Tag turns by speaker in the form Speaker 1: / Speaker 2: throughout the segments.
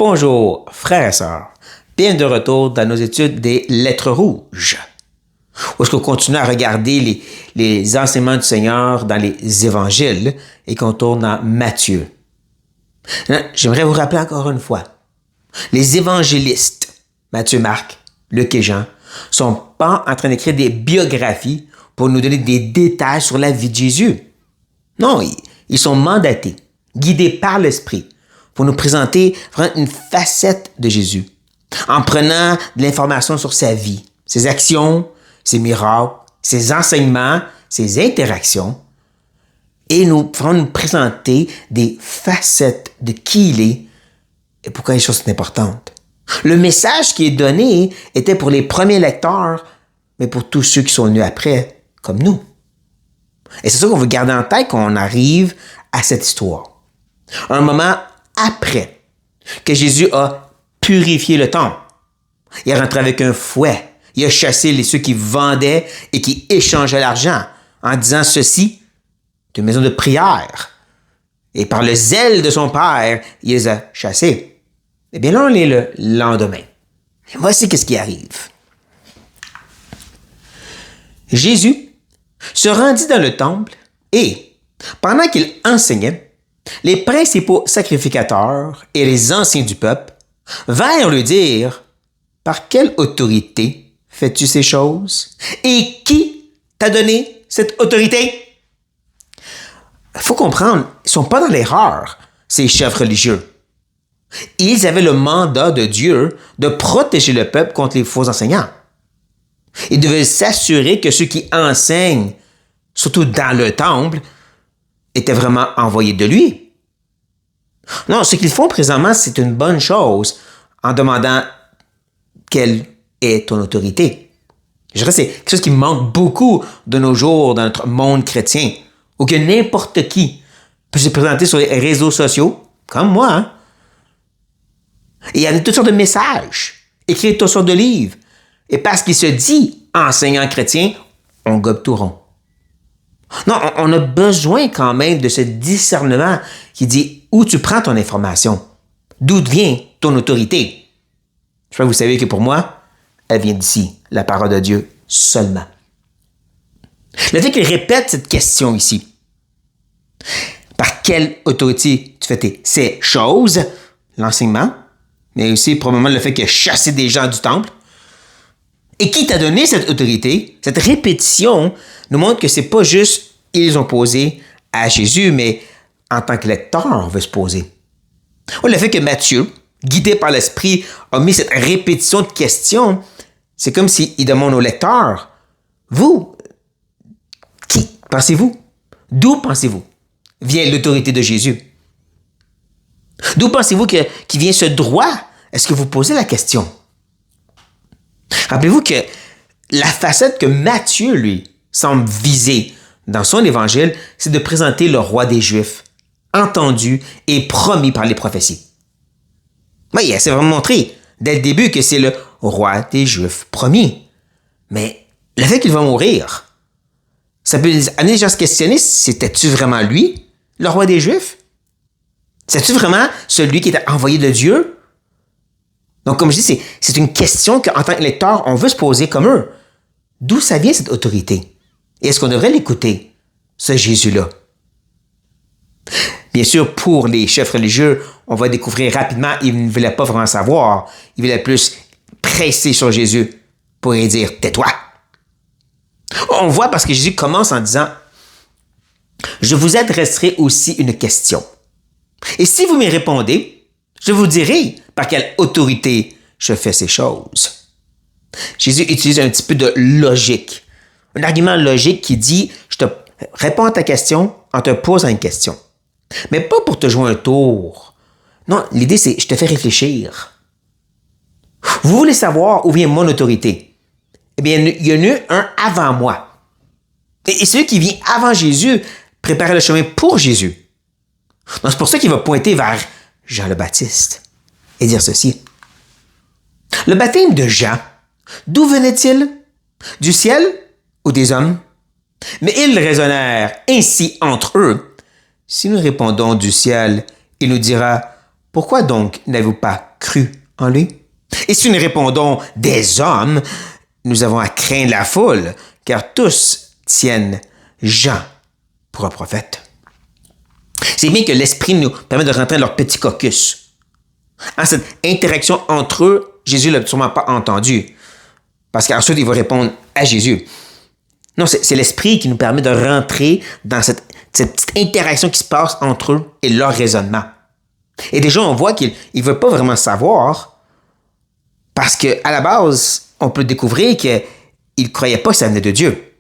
Speaker 1: Bonjour, frères et sœurs. Bien de retour dans nos études des lettres rouges. Où est-ce qu'on continue à regarder les enseignements du Seigneur dans les évangiles et qu'on tourne dans Matthieu. J'aimerais vous rappeler encore une fois, les évangélistes, Matthieu, Marc, Luc et Jean, sont pas en train d'écrire des biographies pour nous donner des détails sur la vie de Jésus. Non, ils sont mandatés, guidés par l'Esprit, pour nous présenter vraiment une facette de Jésus, en prenant de l'information sur sa vie, ses actions, ses miracles, ses enseignements, ses interactions, et nous présenter des facettes de qui il est et pourquoi les choses sont importantes. Le message qui est donné était pour les premiers lecteurs, mais pour tous ceux qui sont venus après, comme nous. Et c'est ça qu'on veut garder en tête quand on arrive à cette histoire. Un moment après que Jésus a purifié le temple. Il est rentré avec un fouet. Il a chassé ceux qui vendaient et qui échangeaient l'argent en disant ceci, c'est une maison de prière. Et par le zèle de son Père, il les a chassés. Eh bien là, on est le lendemain. Et voici ce qui arrive. Jésus se rendit dans le temple et, pendant qu'il enseignait, les principaux sacrificateurs et les anciens du peuple vinrent lui dire « Par quelle autorité fais-tu ces choses? Et qui t'a donné cette autorité? » Il faut comprendre, ils ne sont pas dans l'erreur, ces chefs religieux. Ils avaient le mandat de Dieu de protéger le peuple contre les faux enseignants. Ils devaient s'assurer que ceux qui enseignent, surtout dans le temple, étaient vraiment envoyés de lui. Non, ce qu'ils font présentement, c'est une bonne chose en demandant quelle est ton autorité. Je dirais que c'est quelque chose qui manque beaucoup de nos jours dans notre monde chrétien, où que n'importe qui peut se présenter sur les réseaux sociaux, comme moi, hein? Et il y a toutes sortes de messages, écrire toutes sortes de livres. Et parce qu'il se dit enseignant chrétien, on gobe tout rond. Non, on a besoin quand même de ce discernement qui dit où tu prends ton information, d'où vient ton autorité. Je crois que vous savez que pour moi, elle vient d'ici, la parole de Dieu seulement. Le fait qu'il répète cette question ici, par quelle autorité tu fais ces choses, l'enseignement, mais aussi probablement le fait qu'il a chassé des gens du temple, et qui t'a donné cette autorité, cette répétition nous montre que c'est pas juste ils ont posé à Jésus, mais en tant que lecteur, on veut se poser. Le fait que Matthieu, guidé par l'Esprit, a mis cette répétition de questions, c'est comme s'il demande au lecteur, vous, qui pensez-vous? D'où pensez-vous vient l'autorité de Jésus? D'où pensez-vous qu'il vient ce droit? Est-ce que vous posez la question? Rappelez-vous que la facette que Matthieu, lui, semble viser dans son évangile, c'est de présenter le roi des Juifs, entendu et promis par les prophéties. Oui, il s'est vraiment montré dès le début que c'est le roi des Juifs promis. Mais le fait qu'il va mourir, ça peut amener les gens à se questionner, c'était-tu vraiment lui, le roi des Juifs? C'est-tu vraiment celui qui était envoyé de Dieu? Donc, comme je dis, c'est une question qu'en tant que lecteur, on veut se poser comme eux. D'où ça vient cette autorité? Et est-ce qu'on devrait l'écouter, ce Jésus-là? Bien sûr, pour les chefs religieux, on va découvrir rapidement, ils ne voulaient pas vraiment savoir. Ils voulaient plus presser sur Jésus pour lui dire « tais-toi ». On voit parce que Jésus commence en disant « Je vous adresserai aussi une question. Et si vous m'y répondez, je vous dirai par quelle autorité je fais ces choses. » Jésus utilise un petit peu de logique. Un argument logique qui dit « Je te réponds à ta question en te posant une question. » Mais pas pour te jouer un tour. Non, l'idée c'est « Je te fais réfléchir. » Vous voulez savoir où vient mon autorité? Eh bien, il y en a eu un avant moi. Et celui qui vient avant Jésus préparait le chemin pour Jésus. Donc, c'est pour ça qu'il va pointer vers Jean le Baptiste et dire ceci. Le baptême de Jean, d'où venait-il? Du ciel ou des hommes? Mais ils raisonnèrent ainsi entre eux. Si nous répondons du ciel, il nous dira, pourquoi donc n'avez-vous pas cru en lui? Et si nous répondons des hommes, nous avons à craindre la foule, car tous tiennent Jean pour un prophète. C'est bien que l'Esprit nous permet de rentrer dans leur petit caucus. En cette interaction entre eux, Jésus ne l'a sûrement pas entendu, parce qu'ensuite il va répondre à Jésus. Non, c'est l'Esprit qui nous permet de rentrer dans cette petite interaction qui se passe entre eux et leur raisonnement. Et déjà, on voit qu'ils ne veulent pas vraiment savoir, parce qu'à la base, on peut découvrir qu'ils ne croyaient pas que ça venait de Dieu.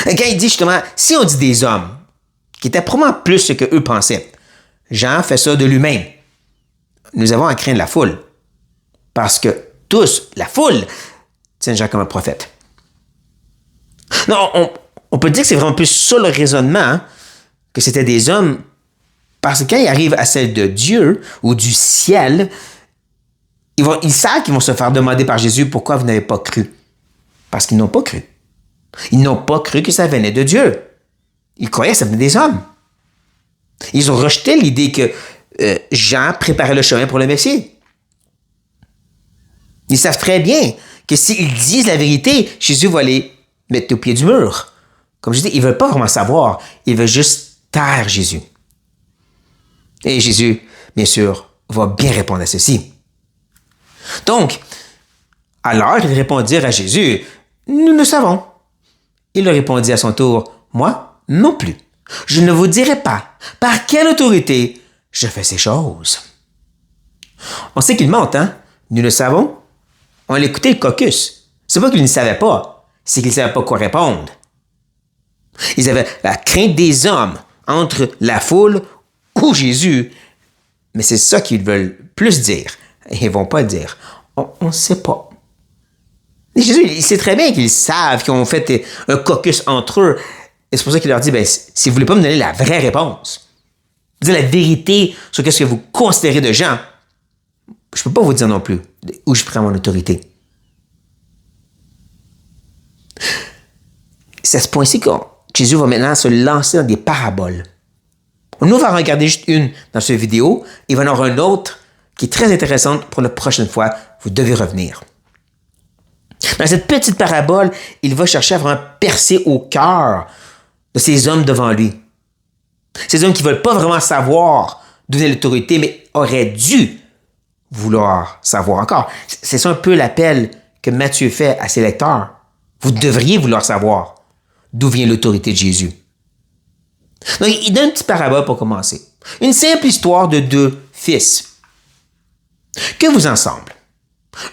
Speaker 1: Et quand il dit justement, si on dit des hommes, qui étaient probablement plus ce qu'eux pensaient, Jean fait ça de lui-même. Nous avons à craindre la foule, parce que tous, la foule, tiennent Jean comme un prophète. Non, on peut dire que c'est vraiment plus ça le raisonnement, hein, que c'était des hommes, parce que quand ils arrivent à celle de Dieu ou du ciel, ils savent qu'ils vont se faire demander par Jésus pourquoi vous n'avez pas cru. Parce qu'ils n'ont pas cru. Ils n'ont pas cru que ça venait de Dieu. Ils croyaient que ça venait des hommes. Ils ont rejeté l'idée que Jean préparait le chemin pour le Messie. Ils savent très bien que s'ils disent la vérité, Jésus va les mettre au pied du mur. Comme je dis, ils ne veulent pas vraiment savoir. Ils veulent juste taire Jésus. Et Jésus, bien sûr, va bien répondre à ceci. Donc, alors ils répondirent à Jésus, « Nous le savons. » Il leur répondit à son tour, « Moi, non plus. Je ne vous dirai pas par quelle autorité je fais ces choses. » On sait qu'il ment, hein? Nous le savons. On l'écoutait le caucus. C'est pas qu'ils ne savaient pas, c'est qu'ils ne savaient pas quoi répondre. Ils avaient la crainte des hommes entre la foule ou Jésus, mais c'est ça qu'ils veulent plus dire. Ils ne vont pas le dire. On ne sait pas. Et Jésus, il sait très bien qu'ils savent qu'ils ont fait un caucus entre eux. Et c'est pour ça qu'il leur dit, si vous ne voulez pas me donner la vraie réponse, dire la vérité sur ce que vous considérez de Jean, je ne peux pas vous dire non plus où je prends mon autorité. C'est à ce point-ci que Jésus va maintenant se lancer dans des paraboles. Nous va regarder juste une dans cette vidéo, et il va y en avoir une autre qui est très intéressante pour la prochaine fois. Vous devez revenir. Dans cette petite parabole, il va chercher à vraiment percer au cœur de ces hommes devant lui. Ces hommes qui ne veulent pas vraiment savoir d'où vient l'autorité, mais auraient dû vouloir savoir encore. C'est ça un peu l'appel que Matthieu fait à ses lecteurs. Vous devriez vouloir savoir d'où vient l'autorité de Jésus. Donc, il donne une petite parabole pour commencer. Une simple histoire de deux fils. Que vous en semble?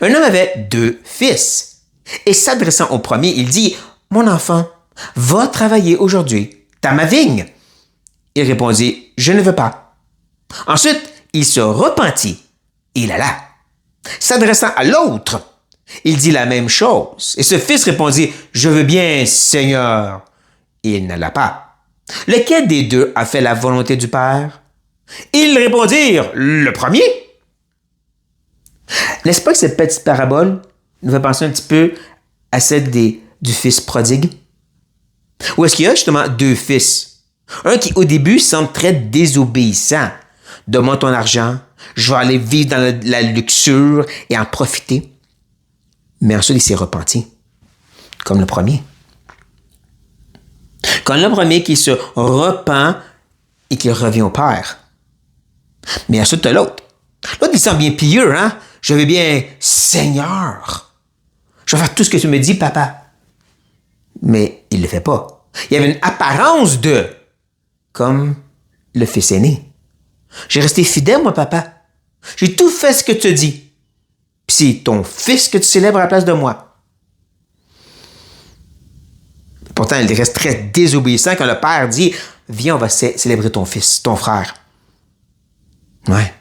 Speaker 1: Un homme avait deux fils. Et s'adressant au premier, il dit, « Mon enfant, va travailler aujourd'hui dans ma vigne. » Il répondit, « Je ne veux pas. » Ensuite, il se repentit et il alla. S'adressant à l'autre, il dit la même chose. Et ce fils répondit, « Je veux bien, Seigneur. » Et il n'alla pas. Lequel des deux a fait la volonté du Père? Ils répondirent, le premier. N'est-ce pas que cette petite parabole nous fait penser un petit peu à celle du fils prodigue? Où est-ce qu'il y a justement deux fils? Un qui au début semble très désobéissant. Donne-moi ton argent, je vais aller vivre dans la luxure et en profiter. Mais ensuite il s'est repenti, comme le premier. Comme le premier qui se repent et qui revient au Père. Mais ensuite, tu as l'autre. L'autre, il semble bien pieux, hein? Je veux bien, Seigneur. Je vais faire tout ce que tu me dis, papa. Mais il ne le fait pas. Il y avait une apparence de, comme le fils aîné. J'ai resté fidèle, moi, papa. J'ai tout fait ce que tu dis. Puis c'est ton fils que tu célèbres à la place de moi. Pourtant, il reste très désobéissant quand le père dit « Viens, on va célébrer ton fils, ton frère. » Ouais.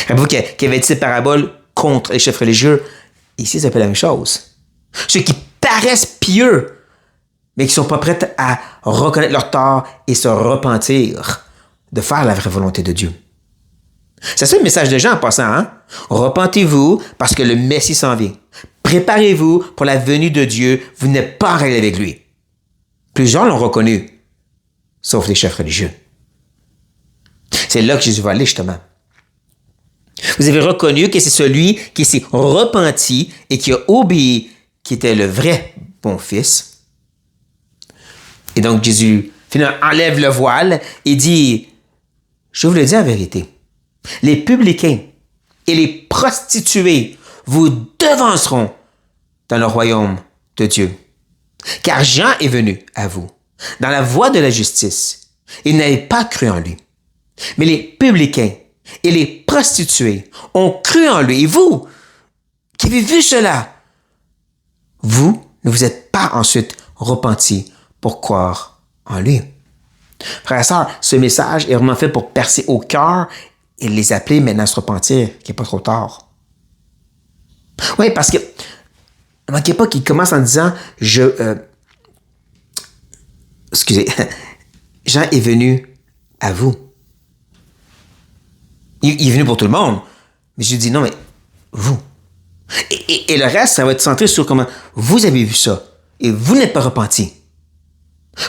Speaker 1: Rappelez-vous qu'il y avait dit cette parabole contre les chefs religieux. Ici, c'est un peu la même chose. Ceux qui paraissent pieux, mais qui ne sont pas prêts à reconnaître leur tort et se repentir de faire la vraie volonté de Dieu. C'est ça le message de Jean en passant, hein? Repentez-vous parce que le Messie s'en vient. Préparez-vous pour la venue de Dieu. Vous n'êtes pas en règle avec lui. Plusieurs l'ont reconnu, sauf les chefs religieux. C'est là que Jésus va aller, justement. Vous avez reconnu que c'est celui qui s'est repenti et qui a obéi qui était le vrai bon fils. Et donc Jésus finalement enlève le voile et dit, je vous le dis en vérité, les publicains et les prostituées vous devanceront dans le royaume de Dieu. Car Jean est venu à vous dans la voie de la justice et n'avez pas cru en lui. Mais les publicains et les prostituées ont cru en lui. Et vous, qui avez vu cela, vous ne vous êtes pas ensuite repentis pour croire en lui. Frères et sœurs, ce message est vraiment fait pour percer au cœur et les appeler maintenant à se repentir, qu'il n'est pas trop tard. Oui, parce que, ne manquez pas qu'il commence en disant, excusez, Jean est venu à vous. Il est venu pour tout le monde. Mais je dis non, mais vous. Et le reste, ça va être centré sur comment vous avez vu ça. Et vous n'êtes pas repentis.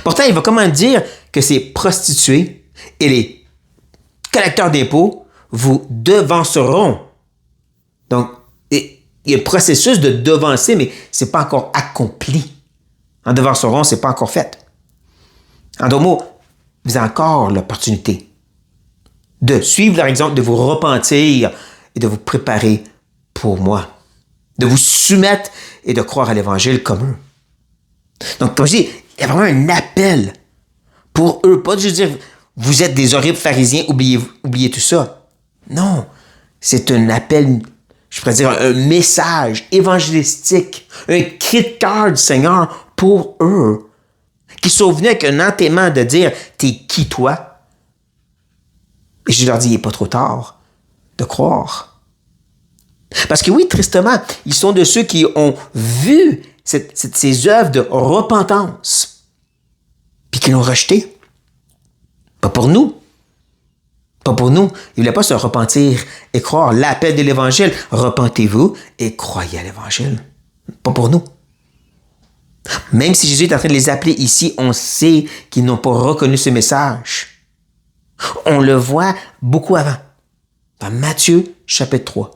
Speaker 1: Pourtant, il va comment dire que ces prostituées et les collecteurs d'impôts vous devanceront. Donc, il y a le processus de devancer, mais ce n'est pas encore accompli. En devanceront, ce n'est pas encore fait. En d'autres mots, vous avez encore l'opportunité de suivre leur exemple, de vous repentir et de vous préparer pour moi. De vous soumettre et de croire à l'Évangile comme eux. Donc, comme je dis, il y a vraiment un appel pour eux. Pas de juste dire, vous êtes des horribles pharisiens, oubliez tout ça. Non, c'est un appel, je pourrais dire, un message évangélistique, un cri de cœur du Seigneur pour eux, qui sont venus avec un entêtement de dire, t'es qui toi? Et je leur dis, il n'est pas trop tard de croire. Parce que oui, tristement, ils sont de ceux qui ont vu ces œuvres de repentance, puis qui l'ont rejeté. Pas pour nous. Pas pour nous. Ils ne voulaient pas se repentir et croire l'appel de l'Évangile. Repentez-vous et croyez à l'Évangile. Pas pour nous. Même si Jésus est en train de les appeler ici, on sait qu'ils n'ont pas reconnu ce message. On le voit beaucoup avant. Dans Matthieu, chapitre 3.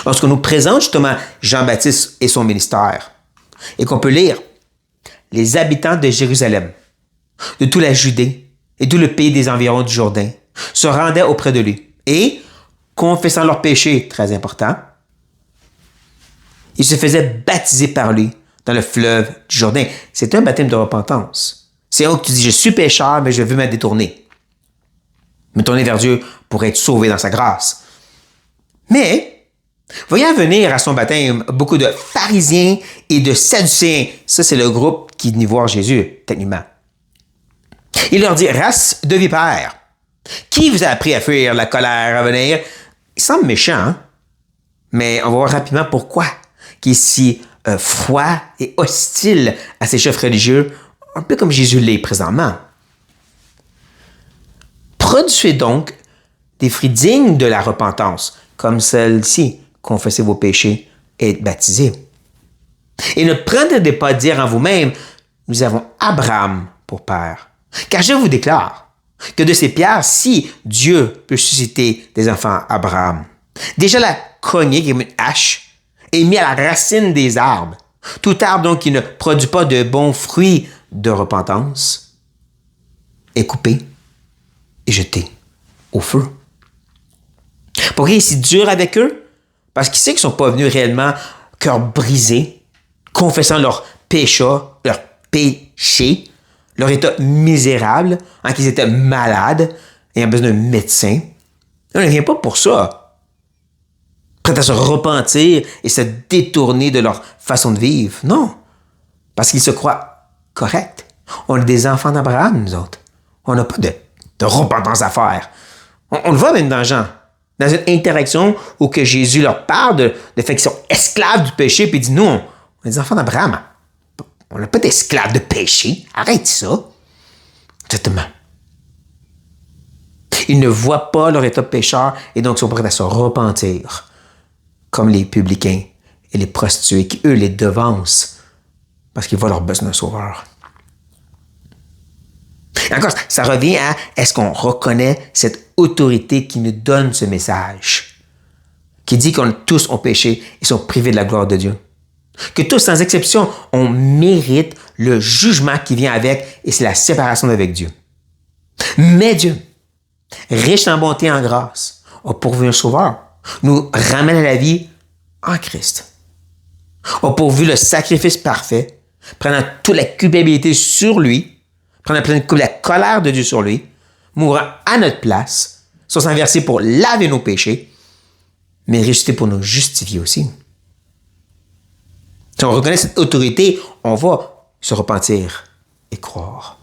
Speaker 1: Lorsqu'on nous présente justement Jean-Baptiste et son ministère, et qu'on peut lire « Les habitants de Jérusalem, de toute la Judée et tout le pays des environs du Jourdain se rendaient auprès de lui et, confessant leurs péchés, très important, ils se faisaient baptiser par lui dans le fleuve du Jourdain. » C'est un baptême de repentance. C'est là où tu dis « Je suis pécheur, mais je veux me détourner. » Me tourner vers Dieu pour être sauvé dans sa grâce. Mais, voyant venir à son baptême beaucoup de pharisiens et de sadducéens, ça c'est le groupe qui est venu voir Jésus, techniquement. Il leur dit, race de vipères, qui vous a appris à fuir la colère à venir? Il semble méchant, hein? Mais on va voir rapidement pourquoi qu'il est si froid et hostile à ses chefs religieux, un peu comme Jésus l'est présentement. Produisez donc des fruits dignes de la repentance, comme celle-ci, confessez vos péchés et être baptisés. Et ne prenez pas dire en vous-même, nous avons Abraham pour père. Car je vous déclare que de ces pierres, si Dieu peut susciter des enfants à Abraham, déjà la cogner comme une hache et mis à la racine des arbres, tout arbre donc qui ne produit pas de bons fruits de repentance, est coupé et jeté au feu. Pourquoi il est si dur avec eux? Parce qu'il sait qu'ils ne sont pas venus réellement cœur brisé, confessant leurs péchés, leur état misérable, qu'ils étaient malades et ont besoin d'un médecin. On ne vient pas pour ça. Prêt à se repentir et se détourner de leur façon de vivre. Non. Parce qu'ils se croient corrects. On est des enfants d'Abraham, nous autres. On n'a pas de repentance à faire. On le voit même dans Jean. Dans une interaction où que Jésus leur parle de fait qu'ils sont esclaves du péché, puis il dit, nous, on est des enfants d'Abraham. On n'a pas d'esclaves de péché. Arrête ça. Exactement. Ils ne voient pas leur état de pécheur et donc sont prêts à se repentir, comme les publicains et les prostituées qui, eux, les devancent parce qu'ils voient leur besoin d'un sauveur. Et encore, ça revient à est-ce qu'on reconnaît cette autorité qui nous donne ce message? qui dit que tous ont péché et sont privés de la gloire de Dieu. Que tous, sans exception, on mérite le jugement qui vient avec, et c'est la séparation d'avec Dieu. Mais Dieu, riche en bonté et en grâce, a pourvu un sauveur, nous ramène à la vie en Christ. A pourvu le sacrifice parfait, prenant toute la culpabilité sur lui, prenant la colère de Dieu sur lui, mourant à notre place, sur sang versé pour laver nos péchés, mais ressuscité pour nous justifier aussi. Si on reconnaît cette autorité, on va se repentir et croire.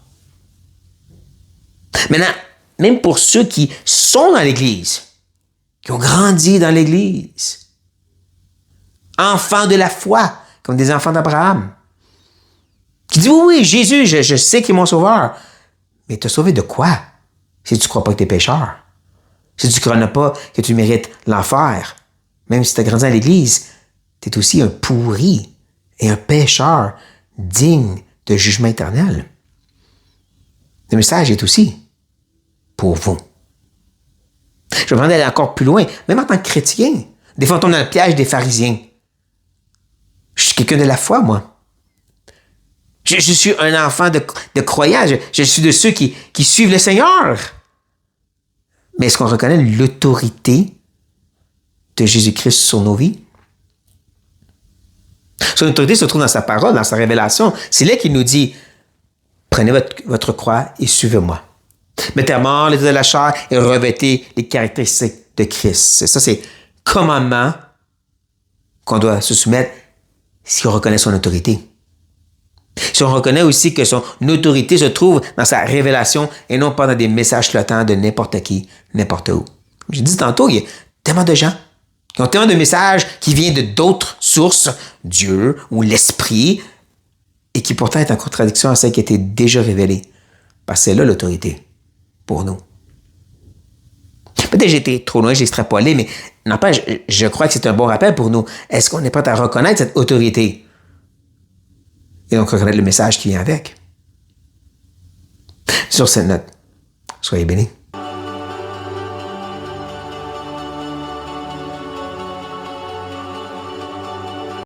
Speaker 1: Maintenant, même pour ceux qui sont dans l'Église, qui ont grandi dans l'Église, enfants de la foi, comme des enfants d'Abraham, qui disent, oui, Jésus, je sais qu'il est mon sauveur, mais t'as sauvé de quoi si tu ne crois pas que tu es pécheur? Si tu ne crois pas que tu mérites l'enfer, même si tu as grandi dans l'Église, tu es aussi un pourri et un pécheur digne de jugement éternel. Le message est aussi pour vous. Je vais demander d'aller encore plus loin, même en tant que chrétien. Des fois, on tombe dans le piège des pharisiens. Je suis quelqu'un de la foi, moi. Je suis un enfant de croyants. Je suis de ceux qui suivent le Seigneur. Mais est-ce qu'on reconnaît l'autorité de Jésus-Christ sur nos vies? Son autorité se trouve dans sa parole, dans sa révélation. C'est là qu'il nous dit, prenez votre croix et suivez-moi. Mettez à mort les œuvres de la chair et revêtez les caractéristiques de Christ. Ça, c'est commandement qu'on doit se soumettre si on reconnaît son autorité. Si on reconnaît aussi que son autorité se trouve dans sa révélation et non pas dans des messages flottants de n'importe qui, n'importe où. Comme j'ai dit tantôt, il y a tellement de gens qui ont tellement de messages qui viennent d'autres sources, Dieu ou l'Esprit, et qui pourtant est en contradiction à celle qui a été déjà révélée. Parce que c'est là l'autorité pour nous. Peut-être que j'ai été trop loin, j'ai extrapolé, mais n'empêche, je crois que c'est un bon rappel pour nous. Est-ce qu'on est prêt à reconnaître cette autorité? Et donc reconnaître le message qui vient avec. Sur cette note, soyez bénis.